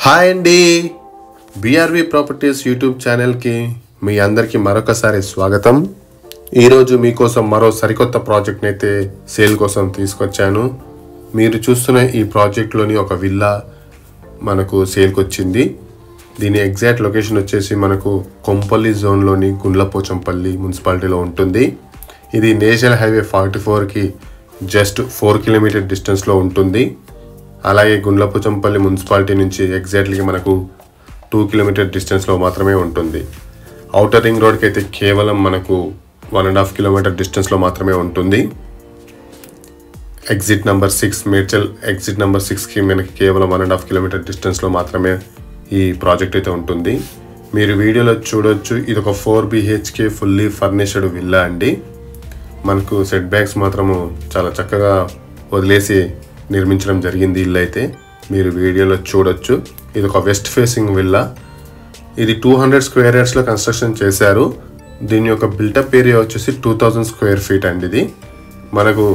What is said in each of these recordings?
Hi అండి, BR-V properties YouTube ఛానల్కి మీ అందరికీ మరొకసారి స్వాగతం. ఈరోజు మీకోసం మరో సరికొత్త ప్రాజెక్ట్ని అయితే సేల్ కోసం తీసుకొచ్చాను. మీరు చూస్తున్న ఈ ప్రాజెక్ట్లోని ఒక విల్లా మనకు సేల్కి వచ్చింది. దీని ఎగ్జాక్ట్ లొకేషన్ వచ్చేసి మనకు కొంపల్లి జోన్లోని గుండ్లపోచంపల్లి మున్సిపాలిటీలో ఉంటుంది. ఇది నేషనల్ హైవే 44కి జస్ట్ 4 కిలోమీటర్ డిస్టెన్స్లో ఉంటుంది. అలాగే గుండ్లపోచంపల్లి మున్సిపాలిటీ నుంచి ఎగ్జాక్ట్లీ మనకు 2 కిలోమీటర్ డిస్టెన్స్లో మాత్రమే ఉంటుంది. ఔటర్ రింగ్ రోడ్కి అయితే కేవలం మనకు 1.5 కిలోమీటర్ డిస్టెన్స్లో మాత్రమే ఉంటుంది. Exit number 6 Medchal exit number 6కి మనకి కేవలం 1.5 కిలోమీటర్ డిస్టెన్స్లో మాత్రమే ఈ ప్రాజెక్ట్ అయితే ఉంటుంది. మీరు వీడియోలో చూడొచ్చు, ఇది ఒక 4 BHK ఫుల్లీ ఫర్నిష్డ్ విల్లా అండి. మనకు సెట్ బ్యాక్స్ మాత్రము చాలా చక్కగా వదిలేసి నిర్మించడం జరిగింది. ఇల్లు అయితే మీరు వీడియోలో చూడొచ్చు. ఇది ఒక వెస్ట్ ఫేసింగ్ విల్లా. ఇది 200 స్క్వేర్ యార్డ్స్లో కన్స్ట్రక్షన్ చేశారు. దీని యొక్క బిల్టప్ ఏరియా వచ్చేసి 2000 స్క్వేర్ ఫీట్ అండి. ఇది మనకు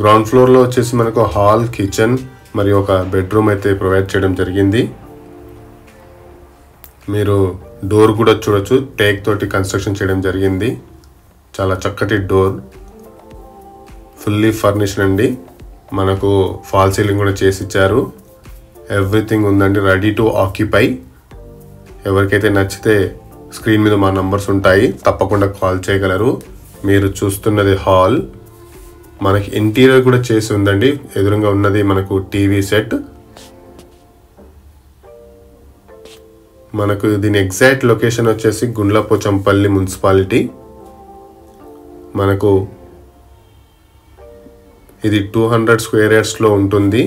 గ్రౌండ్ ఫ్లోర్లో వచ్చేసి మనకు హాల్, కిచెన్ మరియు ఒక బెడ్రూమ్ అయితే ప్రొవైడ్ చేయడం జరిగింది. మీరు డోర్ కూడా చూడొచ్చు, టేక్ తోటి కన్స్ట్రక్షన్ చేయడం జరిగింది. చాలా చక్కటి డోర్, ఫుల్లీ ఫర్నిష్డ్ అండి. మనకు ఫాల్ సీలింగ్ కూడా చేసి ఇచ్చారు. ఎవ్రీథింగ్ ఉందండి, రెడీ టు ఆక్యుపై. ఎవరికైతే నచ్చితే స్క్రీన్ మీద మా నంబర్స్ ఉంటాయి, తప్పకుండా కాల్ చేయగలరు. మీరు చూస్తున్నది హాల్. మనకి ఇంటీరియర్ కూడా చేసి ఉందండి. ఎదురుగా ఉన్నది మనకు టీవీ సెట్. మనకు దీని ఎగ్జాక్ట్ లొకేషన్ వచ్చేసి గుండ్లపోచంపల్లి మున్సిపాలిటీ. మనకు ఇది 200 స్క్వేర్ యార్డ్స్లో ఉంటుంది.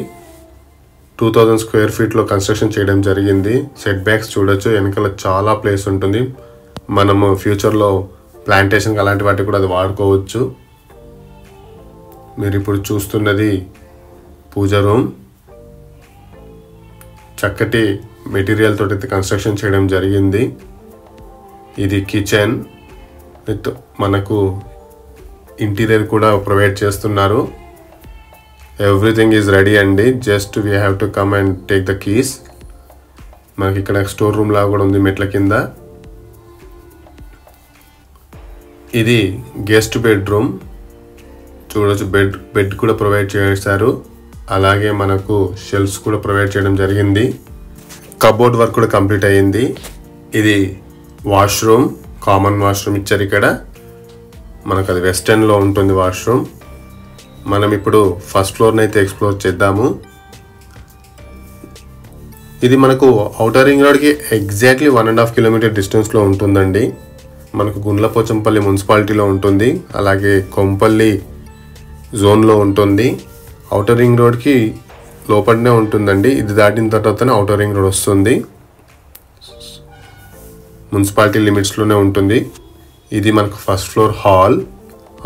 2000 స్క్వేర్ ఫీట్లో కన్స్ట్రక్షన్ చేయడం జరిగింది. సెట్ బ్యాక్స్ చూడొచ్చు, వెనకాల చాలా ప్లేస్ ఉంటుంది. మనము ఫ్యూచర్లో ప్లాంటేషన్కి అలాంటి వాటికి కూడా అది వాడుకోవచ్చు. మీరు ఇప్పుడు చూస్తున్నది పూజ రూమ్. చక్కటి మెటీరియల్ తోటి అయితే కన్స్ట్రక్షన్ చేయడం జరిగింది. ఇది కిచెన్ విత్ మనకు ఇంటీరియర్ కూడా ప్రొవైడ్ చేస్తున్నారు. ఎవ్రీథింగ్ ఈజ్ రెడీ అండి. Just we have to come and take the keys. మనకి ఇక్కడ స్టోర్ రూమ్ లాగా కూడా ఉంది మెట్ల కింద. ఇది గెస్ట్ బెడ్రూమ్ చూడవచ్చు. బెడ్ కూడా ప్రొవైడ్ చేశారు. అలాగే మనకు షెల్ఫ్స్ కూడా ప్రొవైడ్ చేయడం జరిగింది. కబోర్డ్ వర్క్ కూడా కంప్లీట్ అయ్యింది. ఇది వాష్రూమ్, కామన్ వాష్రూమ్ ఇచ్చారు ఇక్కడ. మనకు అది వెస్టర్న్లో ఉంటుంది వాష్రూమ్. మనం ఇప్పుడు ఫస్ట్ ఫ్లోర్ని అయితే ఎక్స్ప్లోర్ చేద్దాము. ఇది మనకు ఔటర్ రింగ్ రోడ్కి ఎగ్జాక్ట్లీ 1.5 కిలోమీటర్ డిస్టెన్స్లో ఉంటుందండి. మనకు గుండ్లపోచంపల్లి మున్సిపాలిటీలో ఉంటుంది. అలాగే కొంపల్లి జోన్లో ఉంటుంది. ఔటర్ రింగ్ రోడ్కి లోపలనే ఉంటుందండి. ఇది దాటిన తర్వాతనే ఔటర్ రింగ్ రోడ్ వస్తుంది. మున్సిపాలిటీ లిమిట్స్లోనే ఉంటుంది. ఇది మనకు first floor hall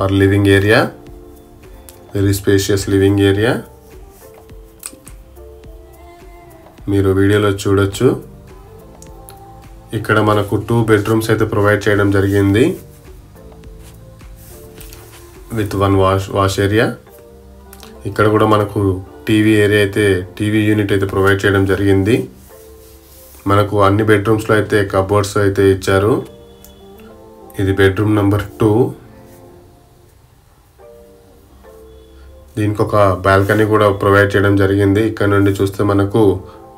or living area. Very spacious living area. మీరు వీడియోలో చూడొచ్చు. ఇక్కడ మనకు 2 బెడ్రూమ్స్ అయితే ప్రొవైడ్ చేయడం జరిగింది విత్ 1 వాష్ ఏరియా. ఇక్కడ కూడా మనకు టీవీ ఏరియా అయితే టీవీ యూనిట్ అయితే ప్రొవైడ్ చేయడం జరిగింది. మనకు అన్ని బెడ్రూమ్స్లో అయితే కబోర్డ్స్ అయితే ఇచ్చారు. ఇది బెడ్రూమ్ నెంబర్ 2. దీనికి ఒక బాల్కనీ కూడా ప్రొవైడ్ చేయడం జరిగింది. ఇక్కడ నుండి చూస్తే మనకు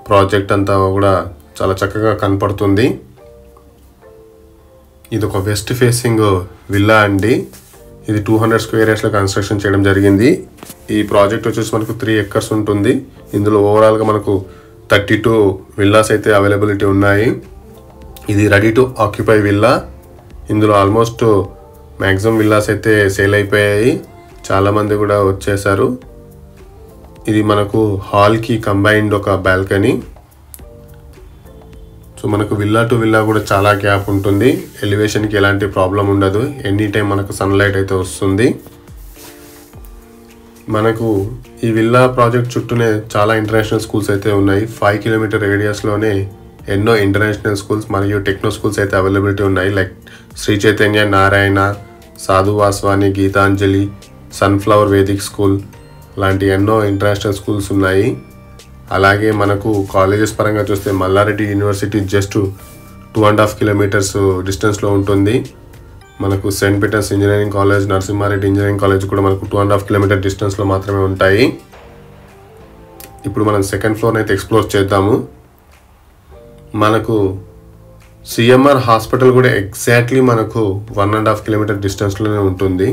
ప్రాజెక్ట్ అంతా కూడా చాలా చక్కగా కనపడుతుంది. ఇది ఒక వెస్ట్ ఫేసింగ్ విల్లా అండి. ఇది 200 స్క్వేర్ యార్డ్స్లో కన్స్ట్రక్షన్ చేయడం జరిగింది. ఈ ప్రాజెక్ట్ వచ్చేసి మనకు 3 ఎకర్స్ ఉంటుంది. ఇందులో ఓవరాల్గా మనకు 32 విల్లాస్ అయితే అవైలబిలిటీ ఉన్నాయి. ఇది రెడీ టు ఆక్యుపై విల్లా. ఇందులో ఆల్మోస్ట్ మ్యాక్సిమం విల్లాస్ అయితే సేల్ అయిపోయాయి. చాలామంది కూడా వచ్చేసారు. ఇది మనకు హాల్కి కంబైన్డ్ ఒక బాల్కనీ. సో మనకు విల్లా టు విల్లా కూడా చాలా గ్యాప్ ఉంటుంది. ఎలివేషన్కి ఎలాంటి ప్రాబ్లం ఉండదు. ఎనీ టైం మనకు సన్లైట్ అయితే వస్తుంది. మనకు ఈ విల్లా ప్రాజెక్ట్ చుట్టూనే చాలా ఇంటర్నేషనల్ స్కూల్స్ అయితే ఉన్నాయి. 5 కిలోమీటర్ రేడియస్లోనే ఎన్నో ఇంటర్నేషనల్ స్కూల్స్ మరియు టెక్నో స్కూల్స్ అయితే అవైలబిలిటీ ఉన్నాయి. Like Sri Chaitanya, Narayana, Sadhu Vaswani, Gitanjali, sunflower Vedic school లాంటి ఎన్నో ఇంటర్నేషనల్ స్కూల్స్ ఉన్నాయి. అలాగే మనకు కాలేజెస్ పరంగా చూస్తే మల్లారెడ్డి యూనివర్సిటీ జస్ట్ 2.5 కిలోమీటర్స్ డిస్టెన్స్లో ఉంటుంది. మనకు Saint Peter's engineering college, Narasimha Reddy engineering college కూడా మనకు 2.5 కిలోమీటర్ డిస్టెన్స్లో మాత్రమే ఉంటాయి. ఇప్పుడు మనం సెకండ్ ఫ్లోర్ అయితే ఎక్స్ప్లోర్ చేద్దాము. మనకు సిఎంఆర్ హాస్పిటల్ కూడా ఎగ్జాక్ట్లీ మనకు 1.5 కిలోమీటర్ డిస్టెన్స్లోనే ఉంటుంది.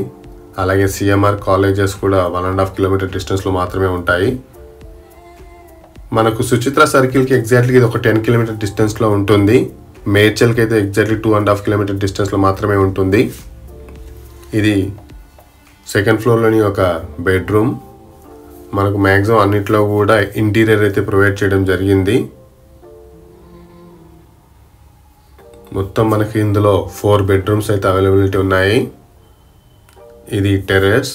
అలాగే సిఎంఆర్ కాలేజెస్ కూడా 1.5 కిలోమీటర్ డిస్టెన్స్లో మాత్రమే ఉంటాయి. మనకు సుచిత్ర సర్కిల్కి ఎగ్జాక్ట్లీ ఇది ఒక 10 కిలోమీటర్ డిస్టెన్స్లో ఉంటుంది. మేడ్చల్కి అయితే ఎగ్జాక్ట్లీ 2.5 కిలోమీటర్ డిస్టెన్స్లో మాత్రమే ఉంటుంది. ఇది సెకండ్ ఫ్లోర్లోని ఒక బెడ్రూమ్. మనకు మ్యాక్సిమం అన్నిట్లో కూడా ఇంటీరియర్ అయితే ప్రొవైడ్ చేయడం జరిగింది. మొత్తం మనకి ఇందులో 4 బెడ్రూమ్స్ అయితే అవైలబిలిటీ ఉన్నాయి. ఇది టెర్రస్.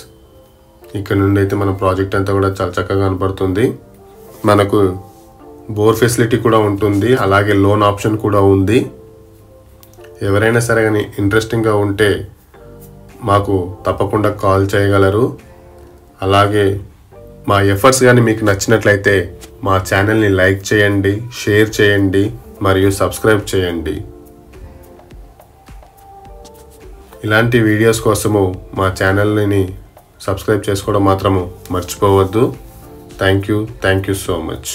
ఇక్కడ నుండి అయితే మన ప్రాజెక్ట్ అంతా కూడా చాలా చక్కగా కనపడుతుంది. మనకు బోర్ ఫెసిలిటీ కూడా ఉంటుంది. అలాగే లోన్ ఆప్షన్ కూడా ఉంది. ఎవరైనా సరే కానీ ఇంట్రెస్టింగ్గా ఉంటే మాకు తప్పకుండా కాల్ చేయగలరు. అలాగే మా ఎఫర్ట్స్ కానీ మీకు నచ్చినట్లయితే మా ఛానల్ని లైక్ చేయండి, షేర్ చేయండి మరియు సబ్స్క్రైబ్ చేయండి. ఇలాంటి వీడియోస్ కోసము మా ఛానల్ని సబ్స్క్రైబ్ చేసుకోవడం మాత్రము మర్చిపోవద్దు. Thank you so much.